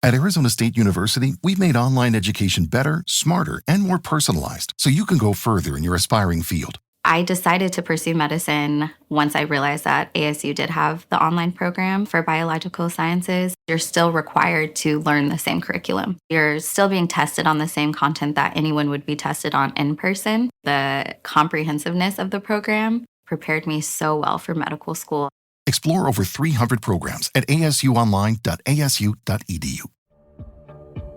At Arizona State University, we've made online education better, smarter, and more personalized so you can go further in your aspiring field. I decided to pursue medicine once I realized that ASU did have the online program for biological sciences. You're still required to learn the same curriculum. You're still being tested on the same content that anyone would be tested on in person. The comprehensiveness of the program prepared me so well for medical school. Explore over 300 programs at asuonline.asu.edu.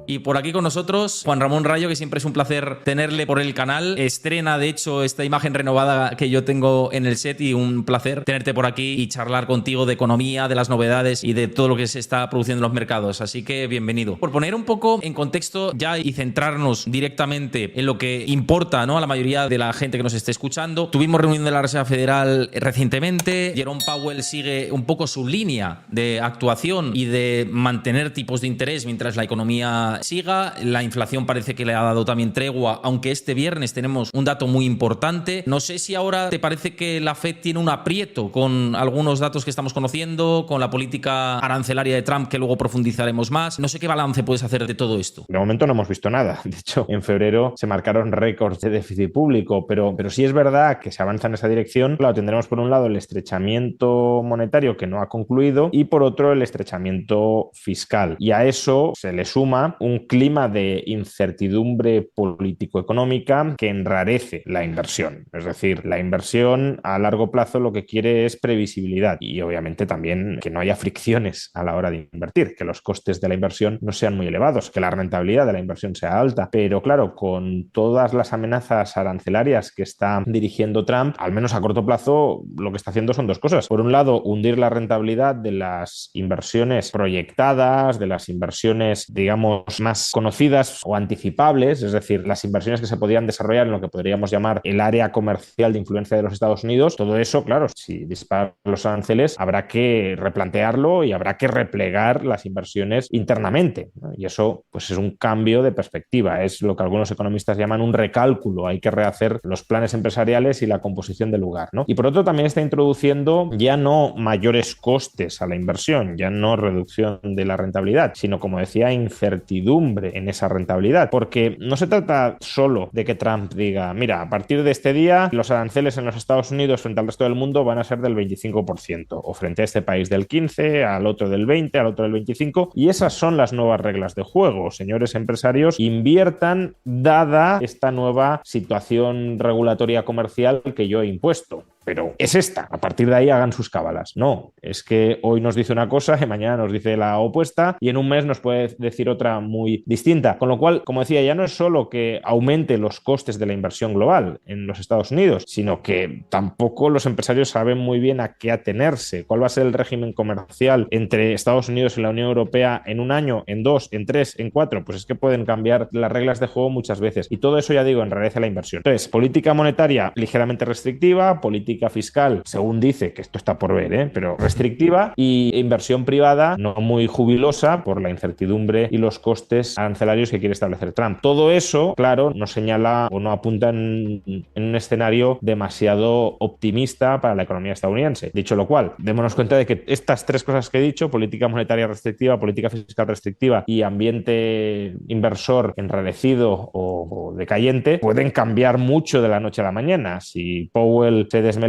Y por aquí con nosotros, Juan Ramón Rayo, que siempre es un placer tenerle por el canal. Estrena, de hecho, esta imagen renovada que yo tengo en el set y un placer tenerte por aquí y charlar contigo de economía, de las novedades y de todo lo que se está produciendo en los mercados. Así que bienvenido. Por poner un poco en contexto ya y centrarnos directamente en lo que importa, ¿no?, a la mayoría de la gente que nos esté escuchando. Tuvimos reunión de la Reserva Federal recientemente. Jerome Powell sigue un poco su línea de actuación y de mantener tipos de interés mientras la economía siga. La inflación parece que le ha dado también tregua, aunque este viernes tenemos un dato muy importante. No sé si ahora te parece que la Fed tiene un aprieto con algunos datos que estamos conociendo, con la política arancelaria de Trump, que luego profundizaremos más. No sé qué balance puedes hacer de todo esto. De momento no hemos visto nada. De hecho, en febrero se marcaron récords de déficit público, pero sí es verdad que se avanza en esa dirección. Claro, tendremos por un lado el estrechamiento monetario que no ha concluido y por otro el estrechamiento fiscal. Y a eso se le suma un clima de incertidumbre político-económica que enrarece la inversión. Es decir, la inversión a largo plazo lo que quiere es previsibilidad y obviamente también que no haya fricciones a la hora de invertir, que los costes de la inversión no sean muy elevados, que la rentabilidad de la inversión sea alta. Pero claro, con todas las amenazas arancelarias que está dirigiendo Trump, al menos a corto plazo, lo que está haciendo son dos cosas. Por un lado, hundir la rentabilidad de las inversiones proyectadas, de las inversiones, digamos, más conocidas o anticipables, es decir, las inversiones que se podían desarrollar en lo que podríamos llamar el área comercial de influencia de los Estados Unidos. Todo eso, claro, si disparan los aranceles, habrá que replantearlo y habrá que replegar las inversiones internamente, ¿no? Y eso, pues, es un cambio de perspectiva, es lo que algunos economistas llaman un recálculo. Hay que rehacer los planes empresariales y la composición del lugar, ¿no? Y por otro, también está introduciendo ya no mayores costes a la inversión, ya no reducción de la rentabilidad, sino, como decía, incertidumbre en esa rentabilidad, porque no se trata solo de que Trump diga, mira, a partir de este día los aranceles en los Estados Unidos frente al resto del mundo van a ser del 25%, o frente a este país del 15%, al otro del 20%, al otro del 25%, y esas son las nuevas reglas de juego. Señores empresarios, inviertan dada esta nueva situación regulatoria comercial que yo he impuesto. Pero es esta, a partir de ahí hagan sus cábalas. No, es que hoy nos dice una cosa y mañana nos dice la opuesta y en un mes nos puede decir otra muy distinta. Con lo cual, como decía, ya no es solo que aumente los costes de la inversión global en los Estados Unidos, sino que tampoco los empresarios saben muy bien a qué atenerse, cuál va a ser el régimen comercial entre Estados Unidos y la Unión Europea en un año, en 2, en 3, en 4. Pues es que pueden cambiar las reglas de juego muchas veces y todo eso, ya digo, enrarece la inversión. Entonces, política monetaria ligeramente restrictiva, política fiscal, según dice, que esto está por ver, pero restrictiva, y inversión privada no muy jubilosa por la incertidumbre y los costes arancelarios que quiere establecer Trump. Todo eso, claro, no señala o no apunta en un escenario demasiado optimista para la economía estadounidense. Dicho lo cual, démonos cuenta de que estas tres cosas que he dicho, política monetaria restrictiva, política fiscal restrictiva y ambiente inversor enrarecido o decayente, pueden cambiar mucho de la noche a la mañana. Si Powell se desmelena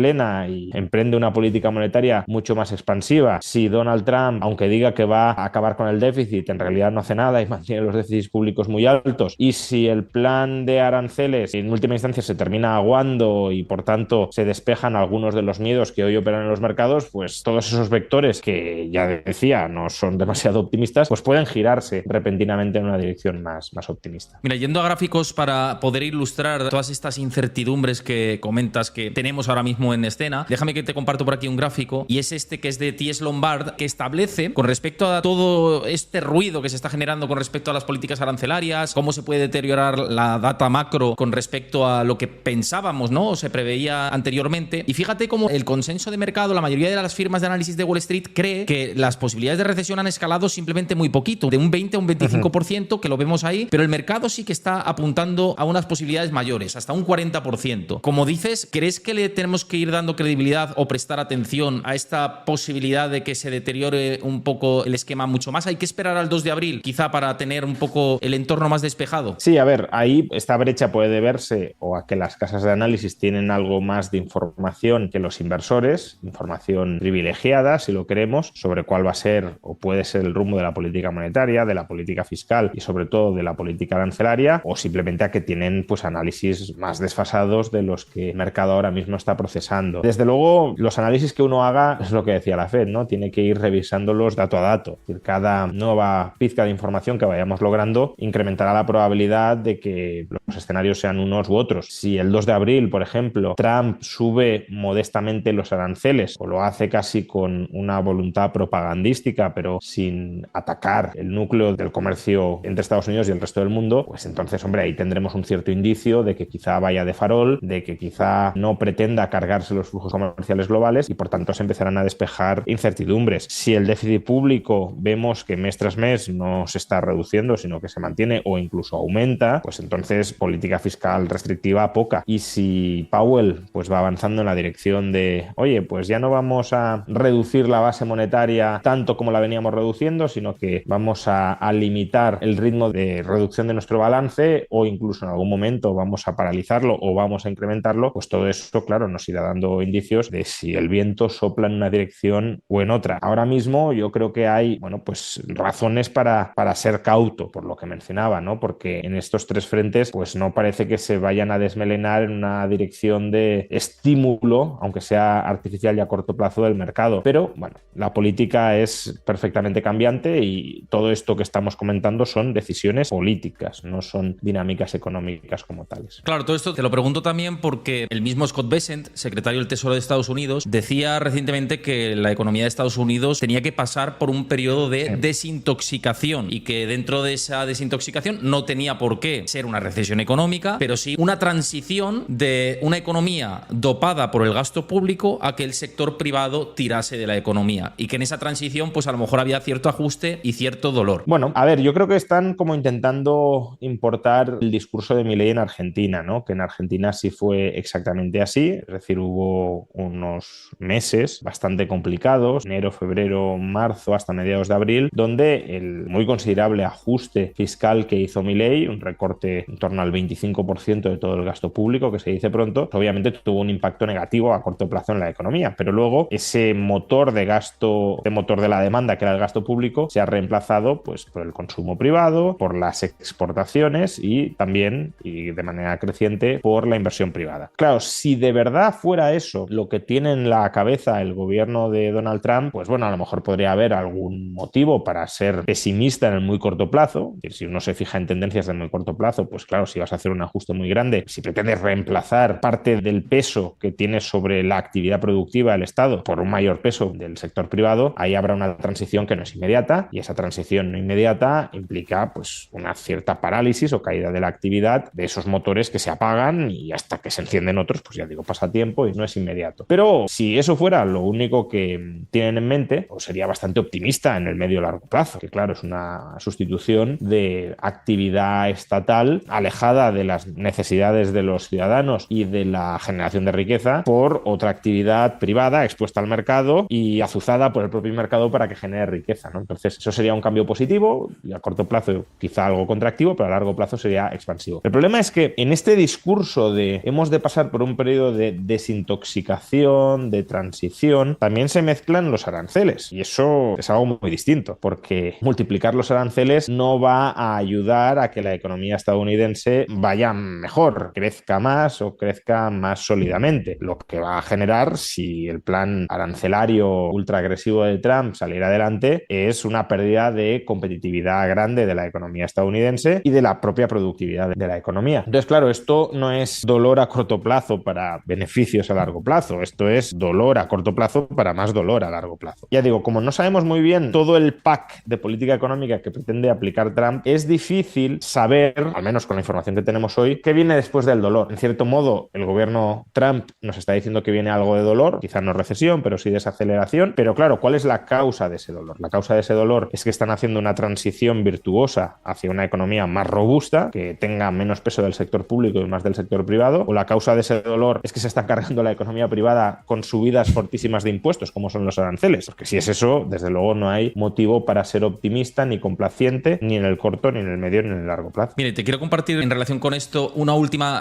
y emprende una política monetaria mucho más expansiva, si Donald Trump, aunque diga que va a acabar con el déficit, en realidad no hace nada y mantiene los déficits públicos muy altos, y si el plan de aranceles en última instancia se termina aguando y por tanto se despejan algunos de los miedos que hoy operan en los mercados, pues todos esos vectores que ya decía no son demasiado optimistas, pues pueden girarse repentinamente en una dirección más optimista. Mira, yendo a gráficos para poder ilustrar todas estas incertidumbres que comentas que tenemos ahora mismo en escena, déjame que te comparto por aquí un gráfico, y es este que es de T.S. Lombard, que establece con respecto a todo este ruido que se está generando con respecto a las políticas arancelarias, cómo se puede deteriorar la data macro con respecto a lo que pensábamos, ¿no?, o se preveía anteriormente. Y fíjate cómo el consenso de mercado, la mayoría de las firmas de análisis de Wall Street cree que las posibilidades de recesión han escalado simplemente muy poquito, de un 20 a un 25%, que lo vemos ahí, pero el mercado sí que está apuntando a unas posibilidades mayores, hasta un 40%. Como dices, ¿crees que le tenemos que que ir dando credibilidad o prestar atención a esta posibilidad de que se deteriore un poco el esquema mucho más? ¿Hay que esperar al 2 de abril quizá para tener un poco el entorno más despejado? Sí, a ver, ahí esta brecha puede deberse o a que las casas de análisis tienen algo más de información que los inversores, información privilegiada, si lo queremos, sobre cuál va a ser o puede ser el rumbo de la política monetaria, de la política fiscal y sobre todo de la política arancelaria, o simplemente a que tienen pues análisis más desfasados de los que el mercado ahora mismo está procesando. Desde luego, los análisis que uno haga es lo que decía la Fed, ¿no? Tiene que ir revisándolos dato a dato. Es decir, cada nueva pizca de información que vayamos logrando incrementará la probabilidad de que los escenarios sean unos u otros. Si el 2 de abril, por ejemplo, Trump sube modestamente los aranceles o lo hace casi con una voluntad propagandística, pero sin atacar el núcleo del comercio entre Estados Unidos y el resto del mundo, pues entonces, hombre, ahí tendremos un cierto indicio de que quizá vaya de farol, de que quizá no pretenda cargarse los flujos comerciales globales y por tanto se empezarán a despejar incertidumbres. Si el déficit público vemos que mes tras mes no se está reduciendo, sino que se mantiene o incluso aumenta, pues entonces política fiscal restrictiva poca. Y si Powell pues va avanzando en la dirección de, oye, pues ya no vamos a reducir la base monetaria tanto como la veníamos reduciendo, sino que vamos a limitar el ritmo de reducción de nuestro balance o incluso en algún momento vamos a paralizarlo o vamos a incrementarlo, pues todo eso, claro, nos irá dando indicios de si el viento sopla en una dirección o en otra. Ahora mismo yo creo que hay, bueno, pues razones para ser cauto, por lo que mencionaba, ¿no? Porque en estos tres frentes, pues no parece que se vayan a desmelenar en una dirección de estímulo, aunque sea artificial y a corto plazo del mercado. Pero, bueno, la política es perfectamente cambiante y todo esto que estamos comentando son decisiones políticas, no son dinámicas económicas como tales. Claro, todo esto te lo pregunto también porque el mismo Scott Bessent, secretario del Tesoro de Estados Unidos, decía recientemente que la economía de Estados Unidos tenía que pasar por un periodo de desintoxicación y que dentro de esa desintoxicación no tenía por qué ser una recesión económica, pero sí una transición de una economía dopada por el gasto público a que el sector privado tirase de la economía y que en esa transición pues a lo mejor había cierto ajuste y cierto dolor. Bueno, a ver, yo creo que están como intentando importar el discurso de Milei en Argentina, ¿no? Que en Argentina sí fue exactamente así, es decir, hubo unos meses bastante complicados, enero, febrero, marzo, hasta mediados de abril, donde el muy considerable ajuste fiscal que hizo Milei, un recorte en torno al 25% de todo el gasto público, que se dice pronto, obviamente tuvo un impacto negativo a corto plazo en la economía, pero luego ese motor de gasto, de motor de la demanda, que era el gasto público, se ha reemplazado pues por el consumo privado, por las exportaciones y también, y de manera creciente, por la inversión privada. Claro, si de verdad fuera eso lo que tiene en la cabeza el gobierno de Donald Trump, pues bueno, a lo mejor podría haber algún motivo para ser pesimista en el muy corto plazo. Es decir, si uno se fija en tendencias de muy corto plazo, pues claro, si vas a hacer un ajuste muy grande, si pretendes reemplazar parte del peso que tiene sobre la actividad productiva del Estado por un mayor peso del sector privado, ahí habrá una transición que no es inmediata y esa transición no inmediata implica pues una cierta parálisis o caída de la actividad de esos motores que se apagan y hasta que se encienden otros, pues ya digo, pasa tiempo y no es inmediato. Pero si eso fuera lo único que tienen en mente, pues sería bastante optimista en el medio y largo plazo, que claro, es una sustitución de actividad estatal alejada de las necesidades de los ciudadanos y de la generación de riqueza por otra actividad privada expuesta al mercado y azuzada por el propio mercado para que genere riqueza, ¿no? Entonces eso sería un cambio positivo y a corto plazo quizá algo contractivo, pero a largo plazo sería expansivo. El problema es que en este discurso de hemos de pasar por un periodo de desintoxicación, de transición, también se mezclan los aranceles y eso es algo muy distinto porque multiplicar los aranceles no va a ayudar a que la economía estadounidense vaya mejor, crezca más o crezca más sólidamente. Lo que va a generar, si el plan arancelario ultra agresivo de Trump saliera adelante, es una pérdida de competitividad grande de la economía estadounidense y de la propia productividad de la economía. Entonces, claro, esto no es dolor a corto plazo para beneficios a largo plazo, esto es dolor a corto plazo para más dolor a largo plazo. Ya digo, como no sabemos muy bien todo el pack de política económica que pretende aplicar Trump, es difícil saber, al menos con la información que tenemos hoy, qué viene después del dolor. En cierto modo, el gobierno Trump nos está diciendo que viene algo de dolor, quizás no recesión, pero sí desaceleración. Pero claro, ¿cuál es la causa de ese dolor? La causa de ese dolor es que están haciendo una transición virtuosa hacia una economía más robusta, que tenga menos peso del sector público y más del sector privado, o la causa de ese dolor es que se están cargando la economía privada con subidas fortísimas de impuestos, como son los aranceles. Porque si es eso, desde luego no hay motivo para ser optimista ni complaciente, ni en el corto, ni en el medio, ni en el largo plazo. Mire, te quiero compartir en relación con esto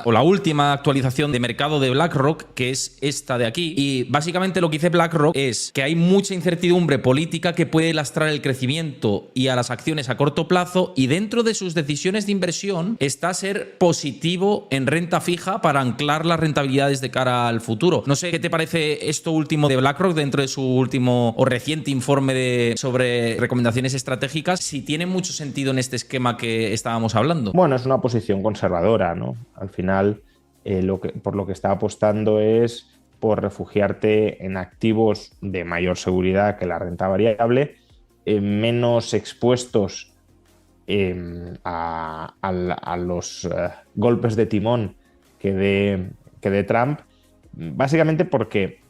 la última actualización de mercado de BlackRock, que es esta de aquí. Y básicamente lo que dice BlackRock es que hay mucha incertidumbre política que puede lastrar el crecimiento y a las acciones a corto plazo, y dentro de sus decisiones de inversión está ser positivo en renta fija para anclar las rentabilidades de cara al futuro. No sé qué te parece esto último de BlackRock dentro de su último o reciente informe sobre recomendaciones estratégicas, si tiene mucho sentido en este esquema que estábamos hablando. Bueno, es una posición conservadora, ¿no? Al final, por lo que está apostando es por refugiarte en activos de mayor seguridad que la renta variable, menos expuestos a los golpes de timón que de Trump, básicamente porque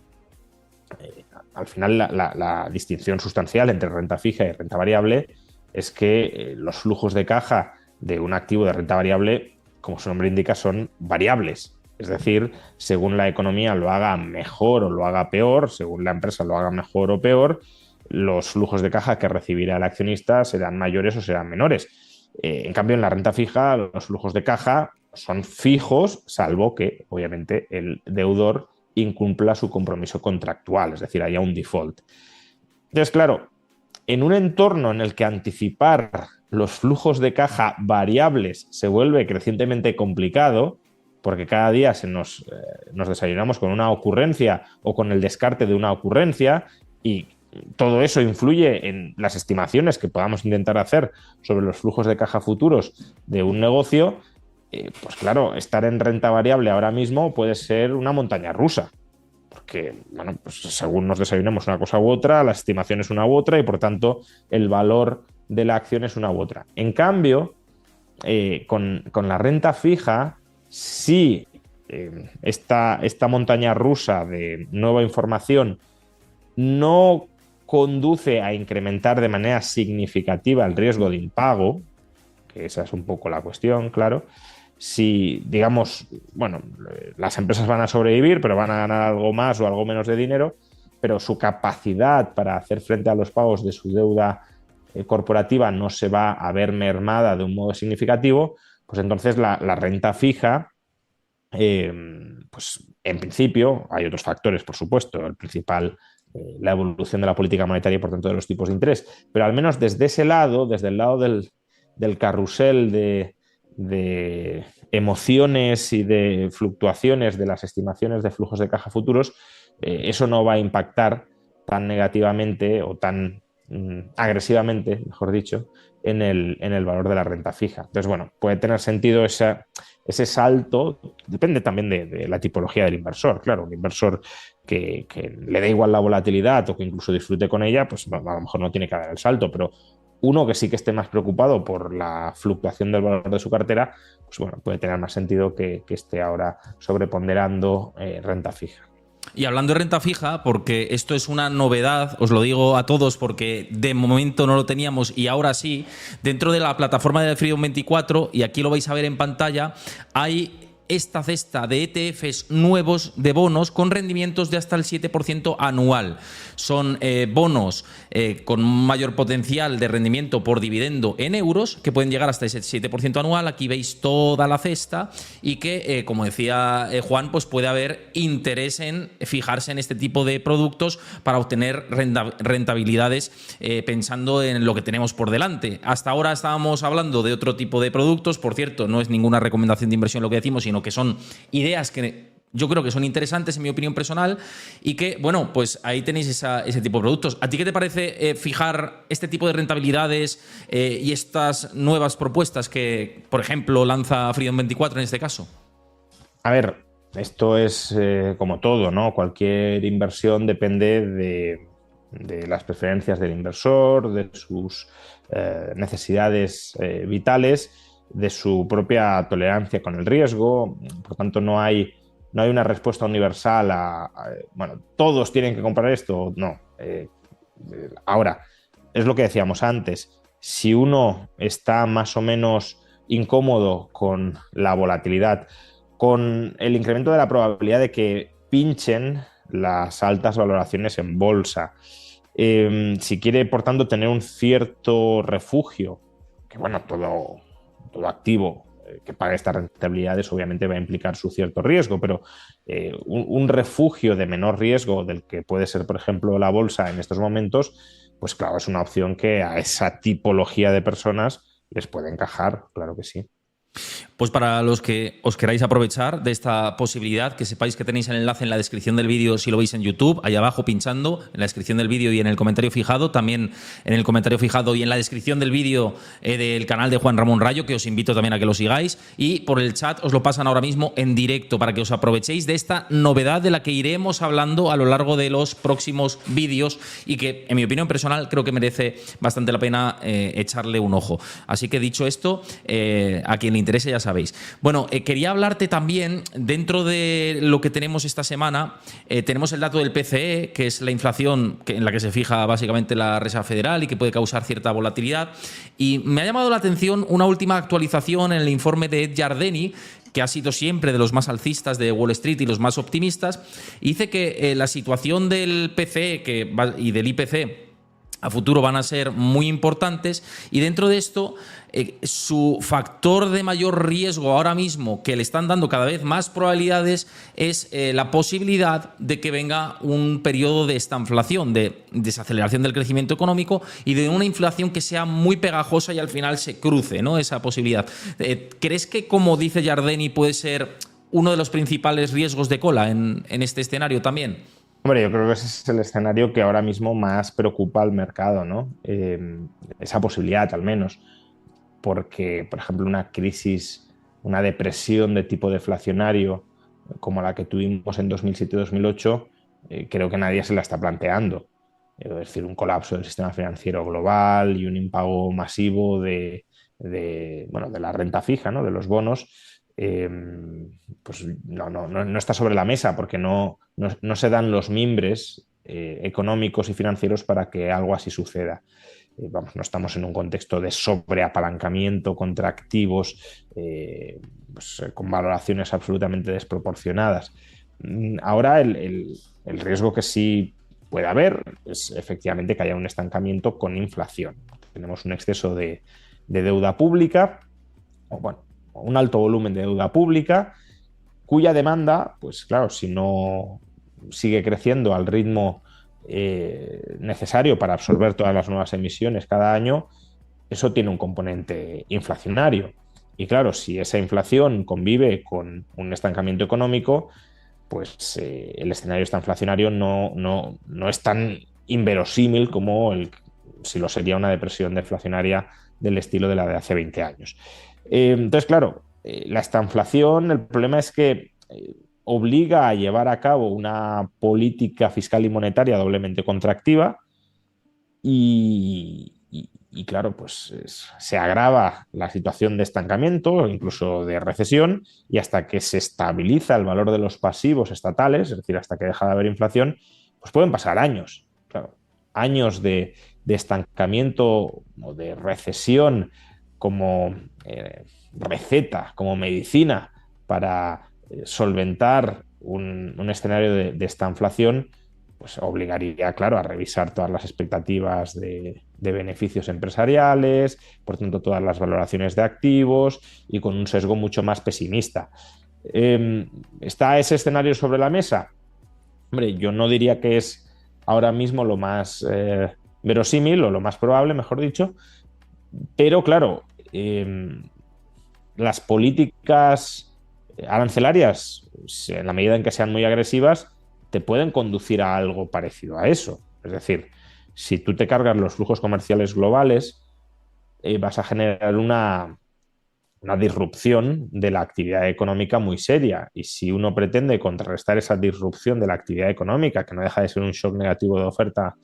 al final la distinción sustancial entre renta fija y renta variable es que los flujos de caja de un activo de renta variable, como su nombre indica, son variables. Es decir, según la economía lo haga mejor o lo haga peor, según la empresa lo haga mejor o peor, los flujos de caja que recibirá el accionista serán mayores o serán menores. En cambio, en la renta fija, los flujos de caja son fijos, salvo que, obviamente, el deudor incumpla su compromiso contractual, es decir, haya un default. Entonces, claro, en un entorno en el que anticipar los flujos de caja variables se vuelve crecientemente complicado, porque cada día nos desayunamos con una ocurrencia o con el descarte de una ocurrencia, y todo eso influye en las estimaciones que podamos intentar hacer sobre los flujos de caja futuros de un negocio, pues claro, estar en renta variable ahora mismo puede ser una montaña rusa. Porque, bueno, pues según nos desayunemos una cosa u otra, la estimación es una u otra y, por tanto, el valor de la acción es una u otra. En cambio, con la renta fija, si esta montaña rusa de nueva información no conduce a incrementar de manera significativa el riesgo de impago, que esa es un poco la cuestión, claro. Si, digamos, bueno, las empresas van a sobrevivir, pero van a ganar algo más o algo menos de dinero, pero su capacidad para hacer frente a los pagos de su deuda corporativa no se va a ver mermada de un modo significativo, pues entonces la renta fija, pues en principio, hay otros factores, por supuesto, el principal, la evolución de la política monetaria y, por tanto, de los tipos de interés, pero al menos desde ese lado, desde el lado del carrusel de emociones y de fluctuaciones de las estimaciones de flujos de caja futuros, eso no va a impactar tan negativamente o tan agresivamente, mejor dicho, en el valor de la renta fija. Entonces, bueno, puede tener sentido ese salto, depende también de la tipología del inversor. Claro, un inversor que le da igual la volatilidad o que incluso disfrute con ella, pues a lo mejor no tiene que dar el salto, pero uno que sí que esté más preocupado por la fluctuación del valor de su cartera, pues bueno, puede tener más sentido que esté ahora sobreponderando renta fija. Y hablando de renta fija, porque esto es una novedad, os lo digo a todos porque de momento no lo teníamos y ahora sí, dentro de la plataforma de Freedom 24, y aquí lo vais a ver en pantalla, hay esta cesta de ETFs nuevos de bonos con rendimientos de hasta el 7% anual. Son bonos con mayor potencial de rendimiento por dividendo en euros, que pueden llegar hasta ese 7% anual. Aquí veis toda la cesta y que, como decía Juan, pues puede haber interés en fijarse en este tipo de productos para obtener rentabilidades pensando en lo que tenemos por delante. Hasta ahora estábamos hablando de otro tipo de productos. Por cierto, no es ninguna recomendación de inversión lo que decimos, sino que son ideas que yo creo que son interesantes en mi opinión personal y que, bueno, pues ahí tenéis ese tipo de productos. ¿A ti qué te parece fijar este tipo de rentabilidades y estas nuevas propuestas que, por ejemplo, lanza Freedom 24 en este caso? A ver, esto es como todo, ¿no? Cualquier inversión depende de las preferencias del inversor, de sus necesidades vitales, de su propia tolerancia con el riesgo. Por tanto, no hay una respuesta universal bueno, todos tienen que comprar esto. No. Ahora, es lo que decíamos antes. Si uno está más o menos incómodo con la volatilidad, con el incremento de la probabilidad de que pinchen las altas valoraciones en bolsa. Si quiere, por tanto, tener un cierto refugio, que bueno, todo activo que pague estas rentabilidades obviamente va a implicar su cierto riesgo, pero un refugio de menor riesgo del que puede ser, por ejemplo, la bolsa en estos momentos, pues claro, es una opción que a esa tipología de personas les puede encajar, claro que sí. Pues para los que os queráis aprovechar de esta posibilidad, que sepáis que tenéis el enlace en la descripción del vídeo si lo veis en YouTube, ahí abajo pinchando, en la descripción del vídeo y en el comentario fijado, también en el comentario fijado y en la descripción del vídeo del canal de Juan Ramón Rayo, que os invito también a que lo sigáis, y por el chat os lo pasan ahora mismo en directo para que os aprovechéis de esta novedad de la que iremos hablando a lo largo de los próximos vídeos y que, en mi opinión personal, creo que merece bastante la pena echarle un ojo. Así que dicho esto, a quien le interese ya sabéis. Bueno, quería hablarte también, dentro de lo que tenemos esta semana, tenemos el dato del PCE, que es la inflación en la que se fija básicamente la Reserva Federal y que puede causar cierta volatilidad. Y me ha llamado la atención una última actualización en el informe de Ed Yardeni, que ha sido siempre de los más alcistas de Wall Street y los más optimistas, y dice que la situación del PCE y del IPC a futuro van a ser muy importantes, y dentro de esto su factor de mayor riesgo ahora mismo, que le están dando cada vez más probabilidades, es la posibilidad de que venga un periodo de estanflación, de desaceleración del crecimiento económico y de una inflación que sea muy pegajosa y al final se cruce, ¿no?, esa posibilidad. ¿Crees que, como dice Yardeni, puede ser uno de los principales riesgos de cola en este escenario también? Hombre, yo creo que ese es el escenario que ahora mismo más preocupa al mercado, ¿no? Esa posibilidad, al menos. Porque, por ejemplo, una crisis, una depresión de tipo deflacionario como la que tuvimos en 2007-2008, creo que nadie se la está planteando. Es decir, un colapso del sistema financiero global y un impago masivo de la renta fija, ¿no?, de los bonos, pues no está sobre la mesa, porque no se dan los mimbres económicos y financieros para que algo así suceda. No estamos en un contexto de sobreapalancamiento contra activos con valoraciones absolutamente desproporcionadas. Ahora el riesgo que sí puede haber es efectivamente que haya un estancamiento con inflación. Tenemos un exceso de deuda pública, un alto volumen de deuda pública, cuya demanda, pues claro, si no sigue creciendo al ritmo necesario para absorber todas las nuevas emisiones cada año, eso tiene un componente inflacionario. Y claro, si esa inflación convive con un estancamiento económico, pues el escenario estanflacionario no es tan inverosímil como si lo sería una depresión deflacionaria del estilo de la de hace 20 años. Entonces, claro, la estanflación, el problema es que obliga a llevar a cabo una política fiscal y monetaria doblemente contractiva y claro, pues se agrava la situación de estancamiento, incluso de recesión, y hasta que se estabiliza el valor de los pasivos estatales, es decir, hasta que deja de haber inflación, pues pueden pasar años. Claro, años de estancamiento o de recesión como receta, como medicina para solventar un escenario de estanflación, pues obligaría, claro, a revisar todas las expectativas de beneficios empresariales, por tanto todas las valoraciones de activos, y con un sesgo mucho más pesimista. ¿Está ese escenario sobre la mesa? Hombre, yo no diría que es ahora mismo lo más verosímil o lo más probable, mejor dicho, pero claro, las políticas arancelarias, en la medida en que sean muy agresivas, te pueden conducir a algo parecido a eso. Es decir, si tú te cargas los flujos comerciales globales, vas a generar una disrupción de la actividad económica muy seria. Y si uno pretende contrarrestar esa disrupción de la actividad económica, que no deja de ser un shock negativo de oferta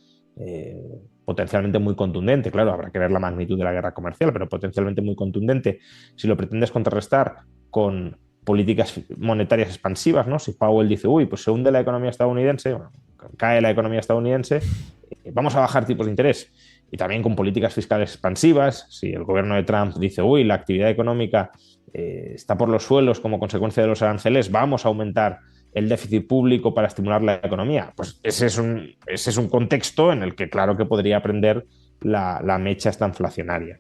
potencialmente muy contundente, claro, habrá que ver la magnitud de la guerra comercial, pero potencialmente muy contundente, si lo pretendes contrarrestar con políticas monetarias expansivas, ¿no? Si Powell dice, pues se hunde la economía estadounidense, cae la economía estadounidense, vamos a bajar tipos de interés. Y también con políticas fiscales expansivas, si el gobierno de Trump dice, la actividad económica está por los suelos como consecuencia de los aranceles, vamos a aumentar el déficit público para estimular la economía. Pues ese es un contexto en el que claro que podría prender la mecha esta inflacionaria.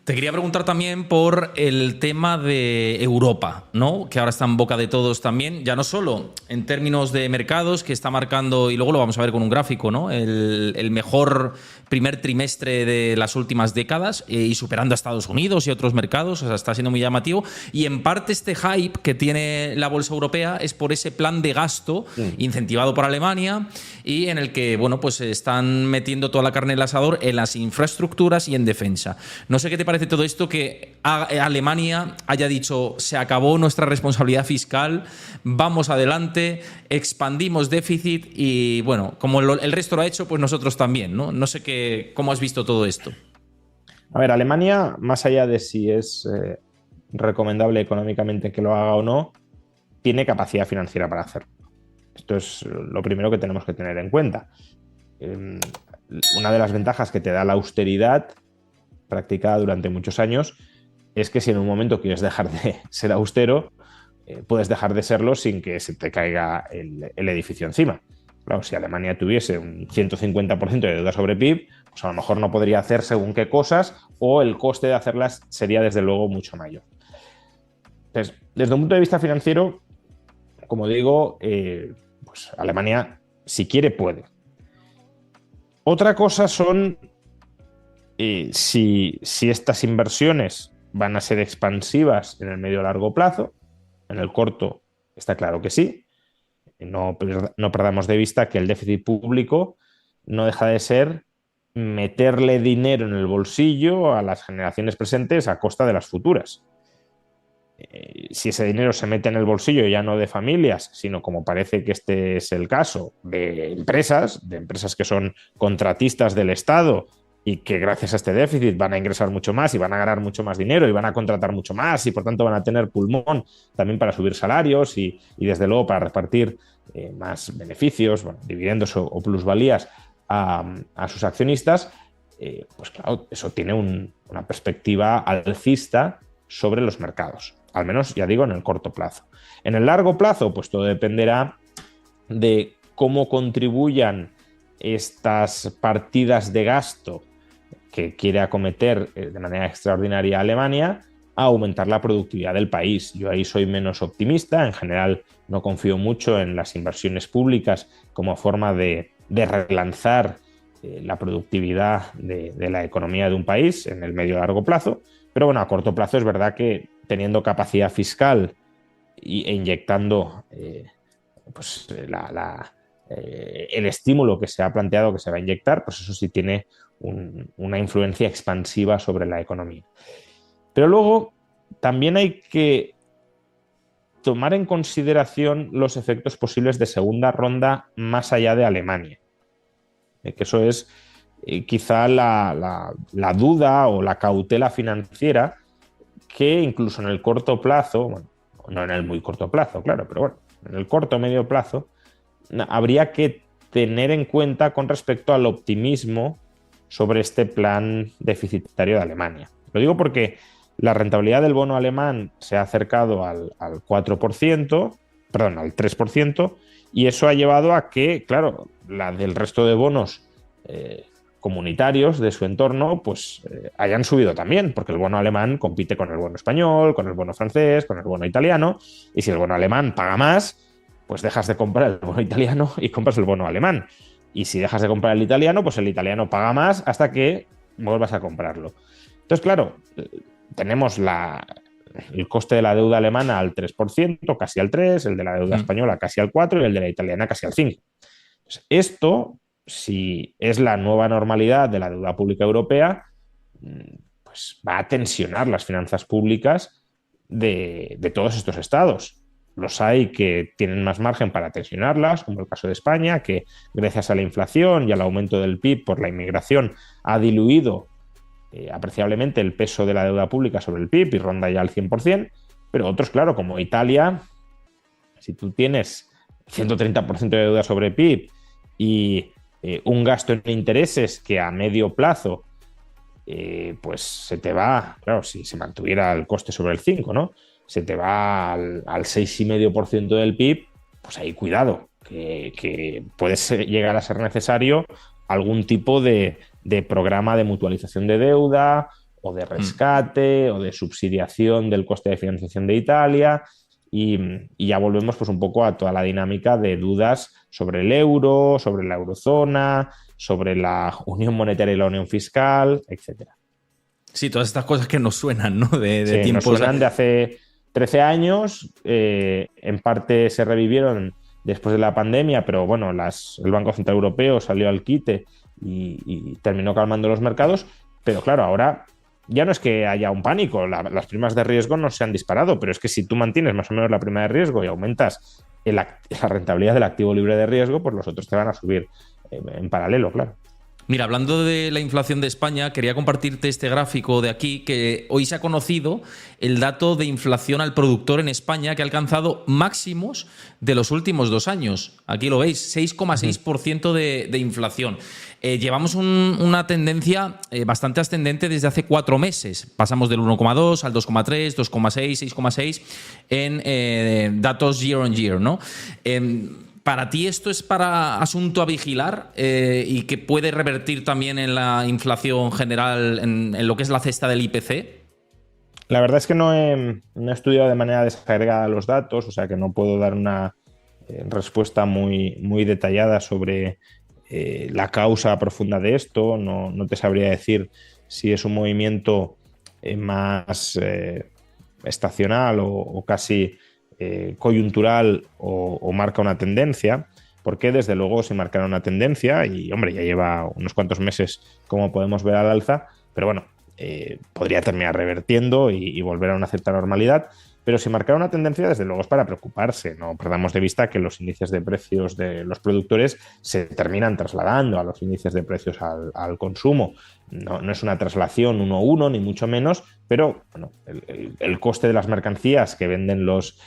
Te quería preguntar también por el tema de Europa, ¿no? Que ahora está en boca de todos también, ya no solo en términos de mercados, que está marcando, y luego lo vamos a ver con un gráfico, ¿no? El mejor primer trimestre de las últimas décadas y superando a Estados Unidos y otros mercados, o sea, está siendo muy llamativo. Y en parte este hype que tiene la bolsa europea es por ese plan de gasto incentivado por Alemania y en el que, bueno, pues están metiendo toda la carne en el asador en las infraestructuras y en defensa. No sé qué te parece todo esto, que Alemania haya dicho se acabó nuestra responsabilidad fiscal, vamos adelante, expandimos déficit y bueno, como el resto lo ha hecho, pues nosotros también, ¿no? No sé cómo has visto todo esto. A ver, Alemania, más allá de si es recomendable económicamente que lo haga o no, tiene capacidad financiera para hacerlo. Esto es lo primero que tenemos que tener en cuenta. Una de las ventajas que te da la austeridad practicada durante muchos años es que si en un momento quieres dejar de ser austero, puedes dejar de serlo sin que se te caiga el edificio encima. Claro, si Alemania tuviese un 150% de deuda sobre PIB, pues a lo mejor no podría hacer según qué cosas o el coste de hacerlas sería desde luego mucho mayor. Entonces, desde un punto de vista financiero, como digo, pues Alemania, si quiere, puede. Otra cosa son si estas inversiones van a ser expansivas en el medio a largo plazo. En el corto está claro que sí. No perdamos de vista que el déficit público no deja de ser meterle dinero en el bolsillo a las generaciones presentes a costa de las futuras. Si ese dinero se mete en el bolsillo ya no de familias, sino como parece que este es el caso, de empresas que son contratistas del Estado y que gracias a este déficit van a ingresar mucho más y van a ganar mucho más dinero y van a contratar mucho más y por tanto van a tener pulmón también para subir salarios y desde luego para repartir más beneficios, bueno, dividendos o plusvalías a sus accionistas, pues claro, eso tiene una perspectiva alcista sobre los mercados, al menos ya digo en el corto plazo. En el largo plazo, pues todo dependerá de cómo contribuyan estas partidas de gasto que quiere acometer de manera extraordinaria Alemania a aumentar la productividad del país. Yo ahí soy menos optimista, en general no confío mucho en las inversiones públicas como forma de relanzar la productividad de la economía de un país en el medio y largo plazo, pero bueno, a corto plazo es verdad que teniendo capacidad fiscal e inyectando pues, el estímulo que se ha planteado que se va a inyectar, pues eso sí tiene una influencia expansiva sobre la economía. Pero luego también hay que tomar en consideración los efectos posibles de segunda ronda más allá de Alemania. Que eso es quizá la duda o la cautela financiera que incluso en el corto plazo, bueno, no en el muy corto plazo, claro, pero bueno, en el corto o medio plazo, habría que tener en cuenta con respecto al optimismo sobre este plan deficitario de Alemania. Lo digo porque la rentabilidad del bono alemán se ha acercado al 4%, perdón, al 3%, y eso ha llevado a que, claro, la del resto de bonos comunitarios de su entorno, pues hayan subido también, porque el bono alemán compite con el bono español, con el bono francés, con el bono italiano, y si el bono alemán paga más, pues dejas de comprar el bono italiano y compras el bono alemán. Y si dejas de comprar el italiano, pues el italiano paga más hasta que vuelvas a comprarlo. Entonces, claro, tenemos el coste de la deuda alemana al 3%, casi al 3%, el de la deuda española casi al 4% y el de la italiana casi al 5%. Entonces, esto, si es la nueva normalidad de la deuda pública europea, pues va a tensionar las finanzas públicas de todos estos estados. Los hay que tienen más margen para tensionarlas, como el caso de España, que gracias a la inflación y al aumento del PIB por la inmigración ha diluido apreciablemente el peso de la deuda pública sobre el PIB y ronda ya al 100%, pero otros, claro, como Italia, si tú tienes 130% de deuda sobre PIB y un gasto en intereses que a medio plazo pues se te va, claro, si se mantuviera el coste sobre el 5, ¿no? se te va al 6,5% del PIB, pues ahí cuidado, que puede llegar a ser necesario algún tipo de programa de mutualización de deuda o de rescate o de subsidiación del coste de financiación de Italia. Y ya volvemos pues un poco a toda la dinámica de dudas sobre el euro, sobre la eurozona, sobre la unión monetaria y la unión fiscal, etcétera. Sí, todas estas cosas que nos suenan, ¿no? De Sí, tiempos. nos suenan de hace 13 años, en parte se revivieron después de la pandemia, pero bueno, el Banco Central Europeo salió al quite y terminó calmando los mercados, pero claro, ahora ya no es que haya un pánico, las primas de riesgo no se han disparado, pero es que si tú mantienes más o menos la prima de riesgo y aumentas la rentabilidad del activo libre de riesgo, pues los otros te van a subir en paralelo, claro. Mira, hablando de la inflación de España, quería compartirte este gráfico de aquí, que hoy se ha conocido el dato de inflación al productor en España, que ha alcanzado máximos de los últimos 2 años. Aquí lo veis, 6,6% de inflación. Llevamos una tendencia bastante ascendente desde hace 4 meses. Pasamos del 1,2 al 2,3, 2,6, 6,6 en datos year on year, ¿no? ¿Para ti esto es para asunto a vigilar y que puede revertir también en la inflación general, en lo que es la cesta del IPC? La verdad es que no he estudiado de manera desagregada los datos, o sea que no puedo dar una respuesta muy, muy detallada sobre la causa profunda de esto. No te sabría decir si es un movimiento más estacional o casi coyuntural o marca una tendencia, porque desde luego si marcara una tendencia, y hombre, ya lleva unos cuantos meses como podemos ver al alza, pero bueno, podría terminar revertiendo y volver a una cierta normalidad. Pero si marcara una tendencia, desde luego es para preocuparse. No perdamos de vista que los índices de precios de los productores se terminan trasladando a los índices de precios al consumo. No es una traslación 1-1, ni mucho menos, pero bueno, el coste de las mercancías que venden los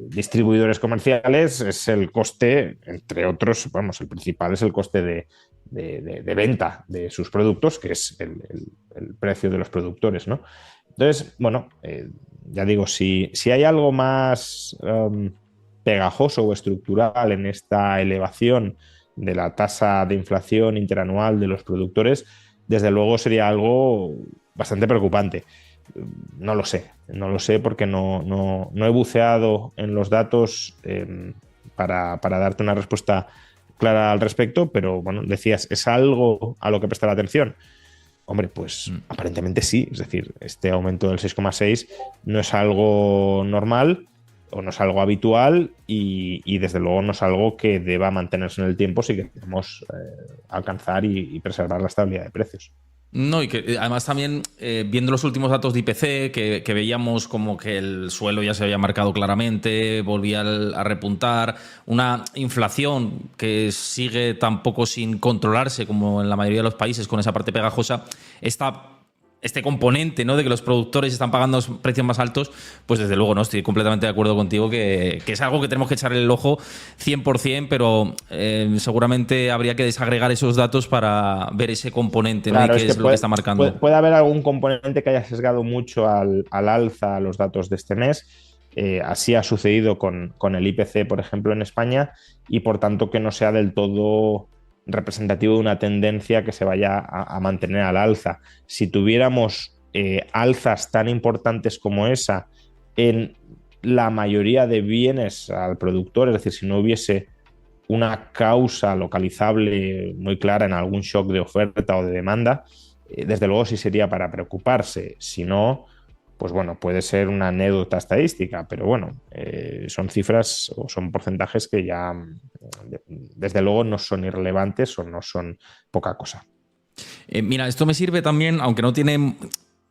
distribuidores comerciales es el coste, entre otros, vamos, el principal es el coste de venta de sus productos, que es el precio de los productores, ¿no? Entonces, bueno, ya digo, si hay algo más pegajoso o estructural en esta elevación de la tasa de inflación interanual de los productores, desde luego sería algo bastante preocupante. No lo sé porque no he buceado en los datos para darte una respuesta clara al respecto, pero bueno, decías, ¿es algo a lo que prestar atención? Hombre, pues aparentemente sí, es decir, este aumento del 6,6 no es algo normal o no es algo habitual y desde luego no es algo que deba mantenerse en el tiempo si queremos alcanzar y preservar la estabilidad de precios. No, y que además también viendo los últimos datos de IPC, que veíamos como que el suelo ya se había marcado claramente, volvía a repuntar, una inflación que sigue tampoco sin controlarse como en la mayoría de los países con esa parte pegajosa, este componente, ¿no?, de que los productores están pagando precios más altos, pues desde luego no estoy completamente de acuerdo contigo que es algo que tenemos que echarle el ojo 100%, pero seguramente habría que desagregar esos datos para ver ese componente, ¿no? Claro, y qué es lo que está marcando. Puede haber algún componente que haya sesgado mucho al alza los datos de este mes. Así ha sucedido con el IPC, por ejemplo, en España, y por tanto que no sea del todo representativo de una tendencia que se vaya a mantener al alza. Si tuviéramos alzas tan importantes como esa en la mayoría de bienes al productor, es decir, si no hubiese una causa localizable muy clara en algún shock de oferta o de demanda, desde luego sí sería para preocuparse. Si no, pues bueno, puede ser una anécdota estadística, pero bueno, son cifras o son porcentajes que ya desde luego no son irrelevantes o no son poca cosa. Mira, esto me sirve también, aunque no tiene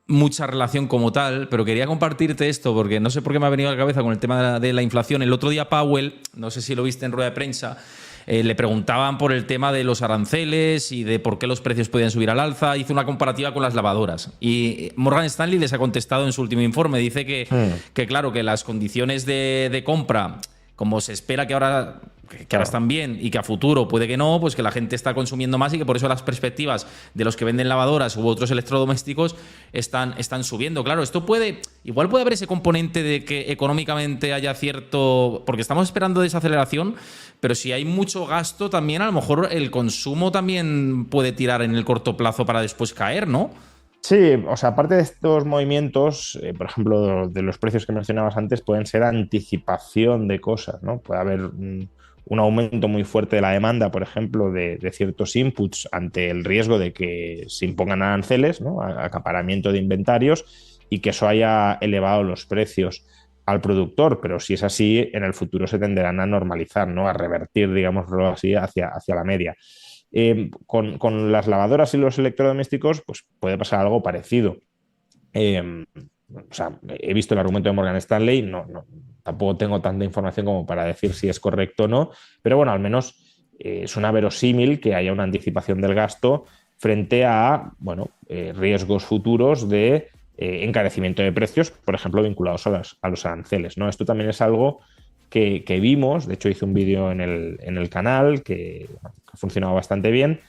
mucha relación como tal, pero quería compartirte esto porque no sé por qué me ha venido a la cabeza con el tema de la inflación. El otro día Powell, no sé si lo viste en rueda de prensa, le preguntaban por el tema de los aranceles y de por qué los precios podían subir al alza. Hizo una comparativa con las lavadoras. Y Morgan Stanley les ha contestado en su último informe. Dice que claro, que las condiciones de compra como se espera que ahora están bien y que a futuro puede que no, pues que la gente está consumiendo más y que por eso las perspectivas de los que venden lavadoras u otros electrodomésticos están subiendo. Claro, igual puede haber ese componente de que económicamente haya cierto, porque estamos esperando desaceleración, pero si hay mucho gasto también a lo mejor el consumo también puede tirar en el corto plazo para después caer, ¿no? Sí, o sea, aparte de estos movimientos, por ejemplo, de los precios que mencionabas antes, pueden ser anticipación de cosas, ¿no? Puede haber un aumento muy fuerte de la demanda, por ejemplo, de ciertos inputs ante el riesgo de que se impongan aranceles, ¿no? Acaparamiento de inventarios y que eso haya elevado los precios al productor, pero si es así, en el futuro se tenderán a normalizar, ¿no? A revertir, digámoslo así, hacia la media. Con las lavadoras y los electrodomésticos, pues puede pasar algo parecido. O sea, he visto el argumento de Morgan Stanley, tampoco tengo tanta información como para decir si es correcto o no, pero bueno, al menos suena verosímil que haya una anticipación del gasto frente a riesgos futuros de encarecimiento de precios, por ejemplo, vinculados a los aranceles, ¿no? Esto también es algo que vimos, de hecho hice un vídeo en el canal que ha funcionado bastante bien,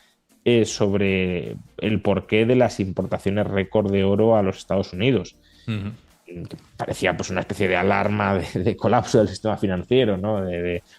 sobre el porqué de las importaciones récord de oro a los Estados Unidos. Uh-huh. Que parecía pues una especie de alarma de colapso del sistema financiero, ¿no?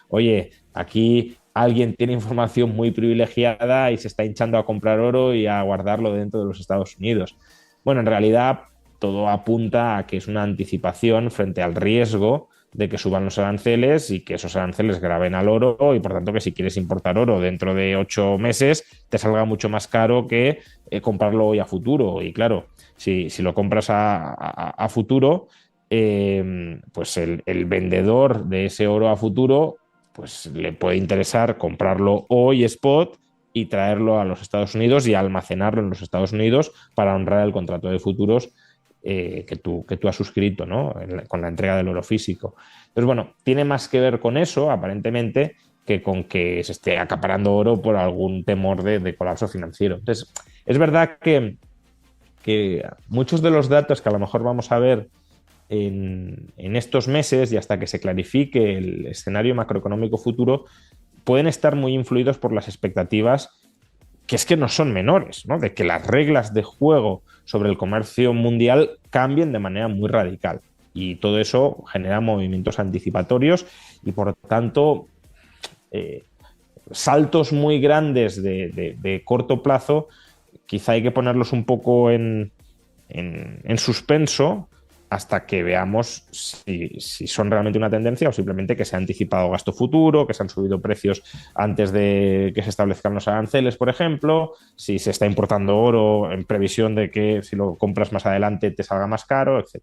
Oye, aquí alguien tiene información muy privilegiada y se está hinchando a comprar oro y a guardarlo dentro de los Estados Unidos. Bueno, en realidad todo apunta a que es una anticipación frente al riesgo de que suban los aranceles y que esos aranceles graven al oro y por tanto que si quieres importar oro dentro de 8 meses te salga mucho más caro que comprarlo hoy a futuro. Y claro, si lo compras a futuro, pues el vendedor de ese oro a futuro pues le puede interesar comprarlo hoy spot y traerlo a los Estados Unidos y almacenarlo en los Estados Unidos para honrar el contrato de futuros que tú has suscrito, ¿no? Con la entrega del oro físico. Entonces, bueno, tiene más que ver con eso, aparentemente, que con que se esté acaparando oro por algún temor de colapso financiero. Entonces, es verdad que muchos de los datos que a lo mejor vamos a ver en estos meses y hasta que se clarifique el escenario macroeconómico futuro, pueden estar muy influidos por las expectativas que es que no son menores, ¿no? De que las reglas de juego sobre el comercio mundial cambien de manera muy radical. Y todo eso genera movimientos anticipatorios y, por tanto, saltos muy grandes de corto plazo, quizá hay que ponerlos un poco en suspenso hasta que veamos si son realmente una tendencia o simplemente que se ha anticipado gasto futuro, que se han subido precios antes de que se establezcan los aranceles, por ejemplo, si se está importando oro en previsión de que si lo compras más adelante te salga más caro, etc.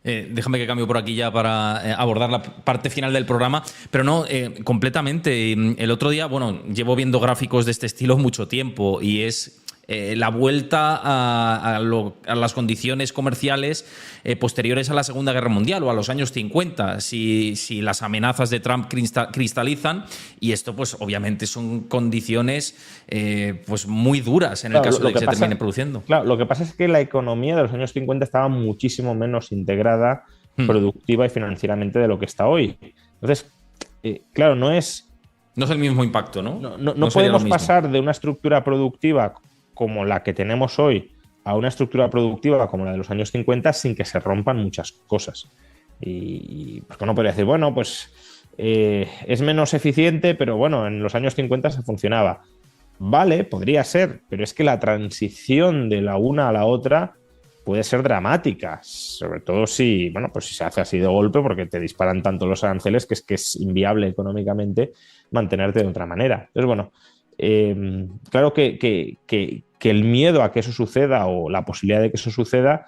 Déjame que cambio por aquí ya para abordar la parte final del programa, pero no, completamente. El otro día, llevo viendo gráficos de este estilo mucho tiempo y es la vuelta a las condiciones comerciales posteriores a la Segunda Guerra Mundial o a los años 50, si las amenazas de Trump cristalizan, y esto pues obviamente son condiciones pues muy duras en el caso de que se termine produciendo. Claro, lo que pasa es que la economía de los años 50 estaba muchísimo menos integrada productiva y financieramente de lo que está hoy. Entonces, claro, no es el mismo impacto, ¿no? No podemos pasar de una estructura productiva como la que tenemos hoy a una estructura productiva como la de los años 50 sin que se rompan muchas cosas. Y pues uno podría decir, es menos eficiente, pero en los años 50 se funcionaba. Vale, podría ser, pero es que la transición de la una a la otra puede ser dramática, sobre todo si se hace así de golpe porque te disparan tanto los aranceles que es inviable económicamente mantenerte de otra manera. Entonces, claro que el miedo a que eso suceda o la posibilidad de que eso suceda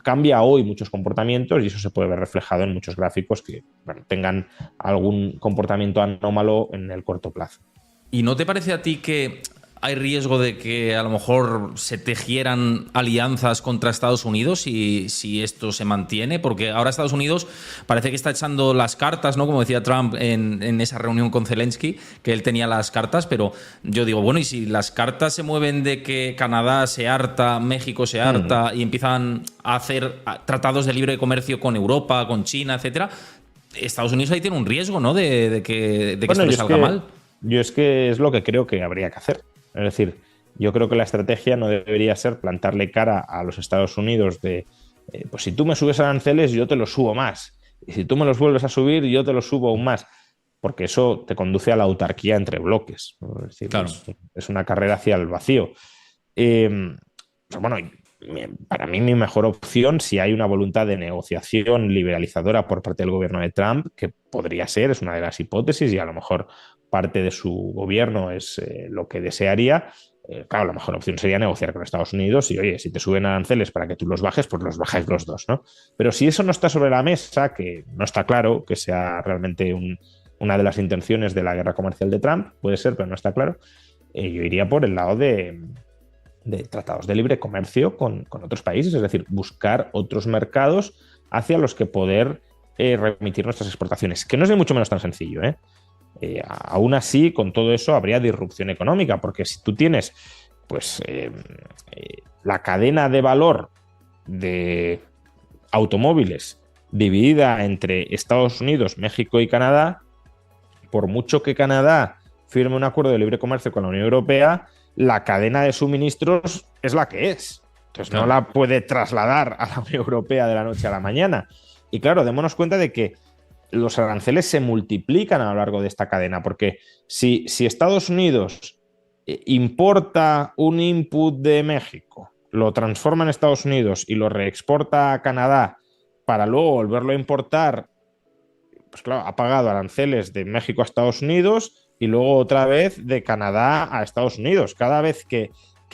cambia hoy muchos comportamientos y eso se puede ver reflejado en muchos gráficos que tengan algún comportamiento anómalo en el corto plazo. ¿Y no te parece a ti que hay riesgo de que a lo mejor se tejieran alianzas contra Estados Unidos si esto se mantiene? Porque ahora Estados Unidos parece que está echando las cartas, ¿no? Como decía Trump en esa reunión con Zelensky, que él tenía las cartas, pero yo digo, y si las cartas se mueven de que Canadá se harta, México se harta y empiezan a hacer tratados de libre comercio con Europa, con China, etcétera, Estados Unidos ahí tiene un riesgo, ¿no? De que Bueno, esto le salga mal. Yo es que es lo que creo que habría que hacer. Es decir, yo creo que la estrategia no debería ser plantarle cara a los Estados Unidos de, pues si tú me subes aranceles, yo te los subo más. Y si tú me los vuelves a subir, yo te los subo aún más. Porque eso te conduce a la autarquía entre bloques, ¿no? Es decir, Claro. es una carrera hacia el vacío. Pues bueno, para mí mi mejor opción, si hay una voluntad de negociación liberalizadora por parte del gobierno de Trump, que podría ser, es una de las hipótesis y a lo mejor parte de su gobierno es lo que desearía. Claro, la mejor opción sería negociar con Estados Unidos y, oye, si te suben aranceles para que tú los bajes, pues los bajáis los dos, ¿no? Pero si eso no está sobre la mesa, que no está claro que sea realmente una de las intenciones de la guerra comercial de Trump, puede ser, pero no está claro, yo iría por el lado de tratados de libre comercio con otros países, es decir, buscar otros mercados hacia los que poder remitir nuestras exportaciones, que no es ni mucho menos tan sencillo, ¿eh? Aún así, con todo eso habría disrupción económica, porque si tú tienes pues la cadena de valor de automóviles dividida entre Estados Unidos, México y Canadá, por mucho que Canadá firme un acuerdo de libre comercio con la Unión Europea, la cadena de suministros es la que es. Entonces claro, no la puede trasladar a la Unión Europea de la noche a la mañana. Y claro, démonos cuenta de que los aranceles se multiplican a lo largo de esta cadena, porque si Estados Unidos importa un input de México, lo transforma en Estados Unidos y lo reexporta a Canadá para luego volverlo a importar, pues claro, ha pagado aranceles de México a Estados Unidos y luego otra vez de Canadá a Estados Unidos. Cada vez que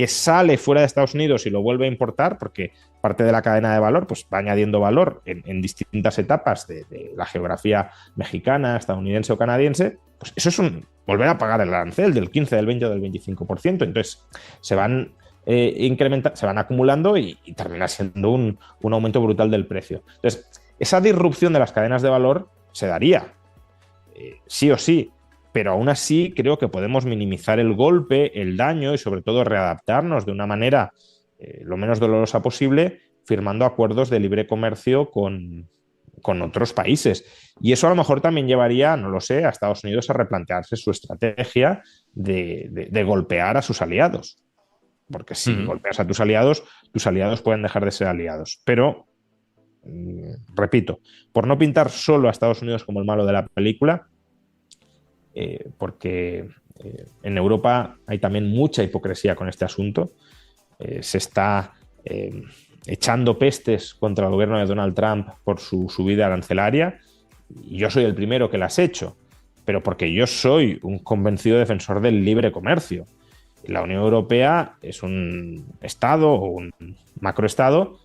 sale fuera de Estados Unidos y lo vuelve a importar, porque parte de la cadena de valor pues va añadiendo valor en distintas etapas de la geografía mexicana, estadounidense o canadiense, pues eso es volver a pagar el arancel del 15, del 20 o del 25%. Entonces se van se van acumulando y termina siendo un aumento brutal del precio. Entonces, esa disrupción de las cadenas de valor se daría, sí o sí, pero aún así creo que podemos minimizar el golpe, el daño y sobre todo readaptarnos de una manera lo menos dolorosa posible, firmando acuerdos de libre comercio con otros países. Y eso a lo mejor también llevaría, no lo sé, a Estados Unidos a replantearse su estrategia de golpear a sus aliados. Porque si golpeas a tus aliados pueden dejar de ser aliados. Pero, repito, por no pintar solo a Estados Unidos como el malo de la película, porque en Europa hay también mucha hipocresía con este asunto. Se está echando pestes contra el gobierno de Donald Trump por su subida arancelaria. Y yo soy el primero que las he hecho, pero porque yo soy un convencido defensor del libre comercio. La Unión Europea es un estado o un macroestado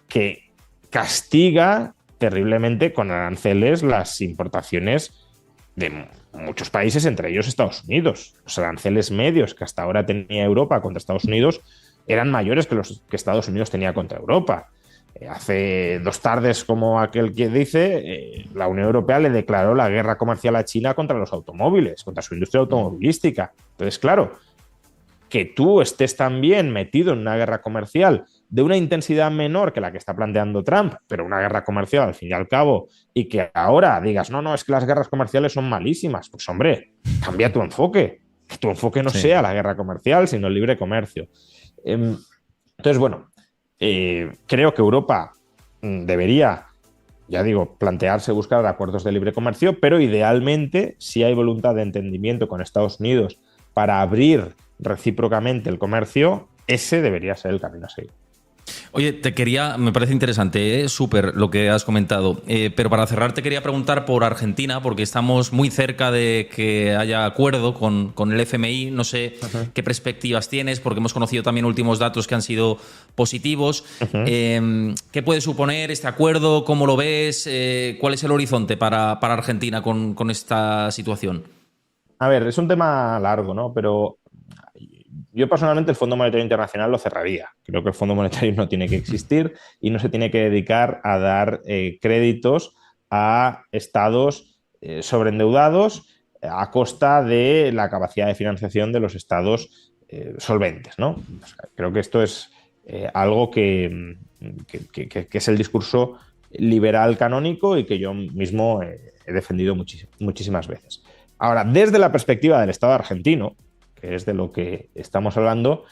que castiga terriblemente con aranceles las importaciones de muchos países, entre ellos Estados Unidos. Los aranceles medios que hasta ahora tenía Europa contra Estados Unidos eran mayores que los que Estados Unidos tenía contra Europa. Hace 2 tardes, como aquel que dice, la Unión Europea le declaró la guerra comercial a China contra los automóviles, contra su industria automovilística. Entonces, claro, que tú estés también metido en una guerra comercial de una intensidad menor que la que está planteando Trump, pero una guerra comercial al fin y al cabo, y que ahora digas, no, es que las guerras comerciales son malísimas. Pues hombre, cambia tu enfoque. Que tu enfoque no sea la guerra comercial, sino el libre comercio. Entonces, bueno, creo que Europa debería, ya digo, plantearse buscar acuerdos de libre comercio, pero idealmente, si hay voluntad de entendimiento con Estados Unidos para abrir recíprocamente el comercio, ese debería ser el camino a seguir. Oye, me parece interesante, súper lo que has comentado, pero para cerrar te quería preguntar por Argentina, porque estamos muy cerca de que haya acuerdo con el FMI, no sé qué perspectivas tienes, porque hemos conocido también últimos datos que han sido positivos. ¿Qué puede suponer este acuerdo? ¿Cómo lo ves? ¿Cuál es el horizonte para Argentina con esta situación? A ver, es un tema largo, ¿no? Pero yo personalmente el Fondo Monetario Internacional lo cerraría. Creo que el Fondo Monetario no tiene que existir y no se tiene que dedicar a dar créditos a estados sobreendeudados a costa de la capacidad de financiación de los estados solventes, ¿no? Creo que esto es algo que es el discurso liberal canónico y que yo mismo he defendido muchísimas veces. Ahora, desde la perspectiva del Estado argentino, que es de lo que estamos hablando,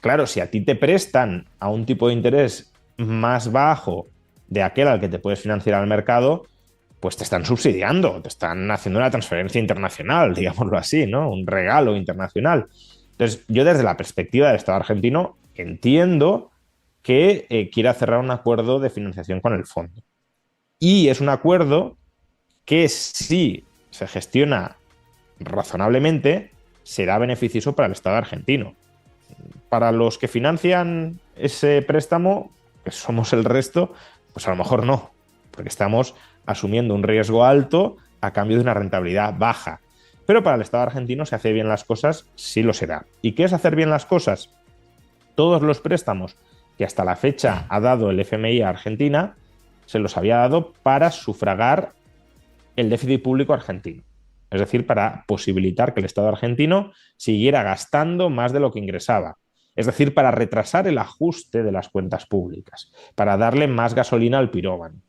claro, si a ti te prestan a un tipo de interés más bajo de aquel al que te puedes financiar al mercado, pues te están subsidiando, te están haciendo una transferencia internacional, digámoslo así, ¿no? Un regalo internacional. Entonces, yo desde la perspectiva del Estado argentino entiendo que quiera cerrar un acuerdo de financiación con el fondo. Y es un acuerdo que, si se gestiona razonablemente, será beneficioso para el Estado argentino. Para los que financian ese préstamo, que somos el resto, pues a lo mejor no, porque estamos asumiendo un riesgo alto a cambio de una rentabilidad baja. Pero para el Estado argentino, si hace bien las cosas, sí lo será. ¿Y qué es hacer bien las cosas? Todos los préstamos que hasta la fecha ha dado el FMI a Argentina, se los había dado para sufragar el déficit público argentino. Es decir, para posibilitar que el Estado argentino siguiera gastando más de lo que ingresaba. Es decir, para retrasar el ajuste de las cuentas públicas, para darle más gasolina al pirómano.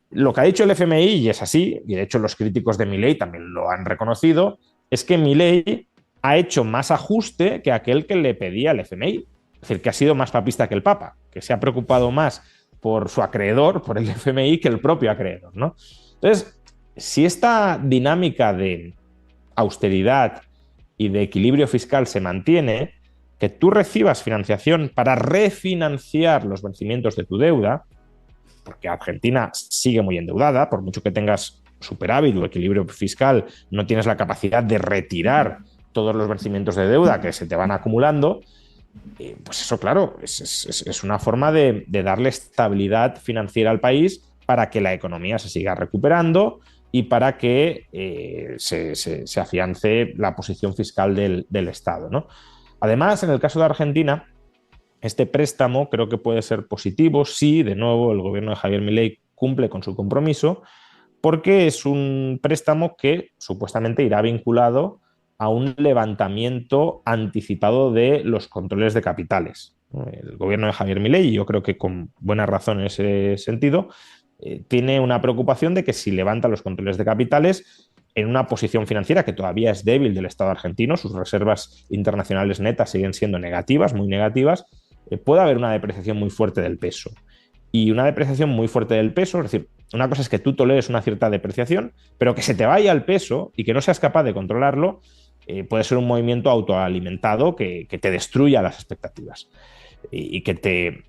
Lo que ha dicho el FMI, y es así, y de hecho los críticos de Milei también lo han reconocido, es que Milei ha hecho más ajuste que aquel que le pedía el FMI. Es decir, que ha sido más papista que el Papa, que se ha preocupado más por su acreedor, por el FMI, que el propio acreedor, ¿no? Entonces, si esta dinámica de austeridad y de equilibrio fiscal se mantiene, que tú recibas financiación para refinanciar los vencimientos de tu deuda, porque Argentina sigue muy endeudada, por mucho que tengas superávit o equilibrio fiscal, no tienes la capacidad de retirar todos los vencimientos de deuda que se te van acumulando, pues eso, claro, es una forma de darle estabilidad financiera al país para que la economía se siga recuperando y para que se afiance la posición fiscal del Estado, ¿no? Además, en el caso de Argentina, este préstamo creo que puede ser positivo si, de nuevo, el gobierno de Javier Milei cumple con su compromiso, porque es un préstamo que supuestamente irá vinculado a un levantamiento anticipado de los controles de capitales. El gobierno de Javier Milei, yo creo que con buena razón en ese sentido, tiene una preocupación de que si levanta los controles de capitales en una posición financiera que todavía es débil del Estado argentino, sus reservas internacionales netas siguen siendo negativas, muy negativas, puede haber una depreciación muy fuerte del peso. Y una depreciación muy fuerte del peso, es decir, una cosa es que tú toleres una cierta depreciación, pero que se te vaya el peso y que no seas capaz de controlarlo, puede ser un movimiento autoalimentado que te destruya las expectativas y que te,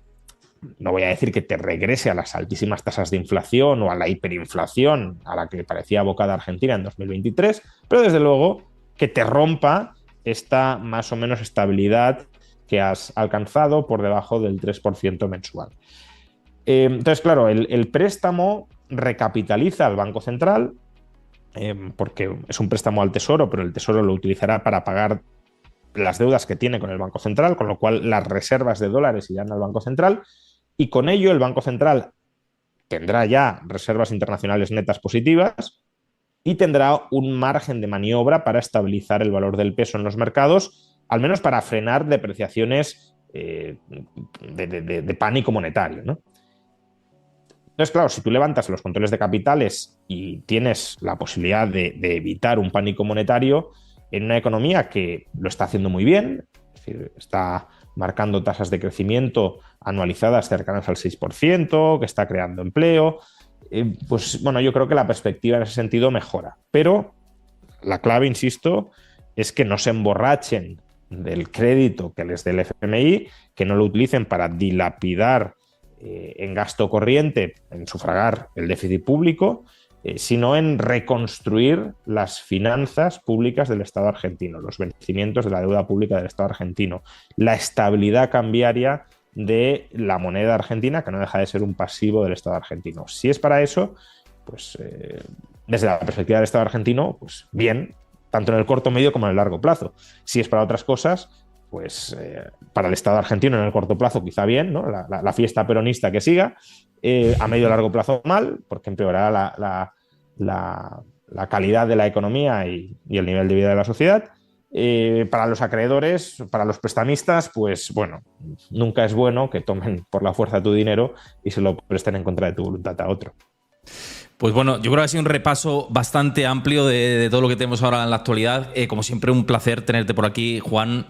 no voy a decir que te regrese a las altísimas tasas de inflación o a la hiperinflación a la que parecía abocada Argentina en 2023, pero desde luego que te rompa esta más o menos estabilidad que has alcanzado por debajo del 3% mensual. Entonces, claro, el préstamo recapitaliza al Banco Central, porque es un préstamo al Tesoro, pero el Tesoro lo utilizará para pagar las deudas que tiene con el Banco Central, con lo cual las reservas de dólares irán al Banco Central, y con ello el Banco Central tendrá ya reservas internacionales netas positivas y tendrá un margen de maniobra para estabilizar el valor del peso en los mercados, al menos para frenar depreciaciones de pánico monetario, ¿no? Entonces, claro, si tú levantas los controles de capitales y tienes la posibilidad de evitar un pánico monetario en una economía que lo está haciendo muy bien, es decir, está marcando tasas de crecimiento anualizadas cercanas al 6%, que está creando empleo, pues bueno, yo creo que la perspectiva en ese sentido mejora. Pero la clave, insisto, es que no se emborrachen del crédito que les dé el FMI, que no lo utilicen para dilapidar en gasto corriente, en sufragar el déficit público, sino en reconstruir las finanzas públicas del Estado argentino, los vencimientos de la deuda pública del Estado argentino, la estabilidad cambiaria de la moneda argentina, que no deja de ser un pasivo del Estado argentino. Si es para eso, pues desde la perspectiva del Estado argentino, pues bien, tanto en el corto, medio como en el largo plazo. Si es para otras cosas, pues para el Estado argentino en el corto plazo quizá bien, ¿no? La fiesta peronista que siga, a medio y largo plazo mal, porque empeorará la calidad de la economía y el nivel de vida de la sociedad, Para los acreedores, para los prestamistas, pues bueno, nunca es bueno que tomen por la fuerza tu dinero y se lo presten en contra de tu voluntad a otro. Pues bueno, yo creo que ha sido un repaso bastante amplio de todo lo que tenemos ahora en la actualidad. Como siempre, un placer tenerte por aquí, Juan.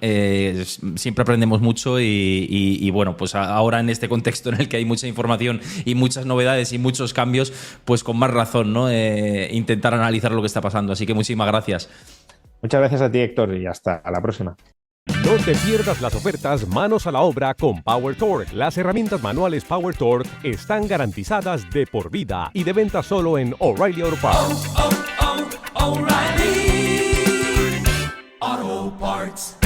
Siempre aprendemos mucho y bueno, pues ahora en este contexto en el que hay mucha información y muchas novedades y muchos cambios, pues con más razón, ¿no? Intentar analizar lo que está pasando. Así que muchísimas gracias. Muchas gracias a ti, Héctor, y hasta la próxima. No te pierdas las ofertas manos a la obra con PowerTorque. Las herramientas manuales PowerTorque están garantizadas de por vida y de venta solo en O'Reilly Auto Parts. O'Reilly Auto Parts.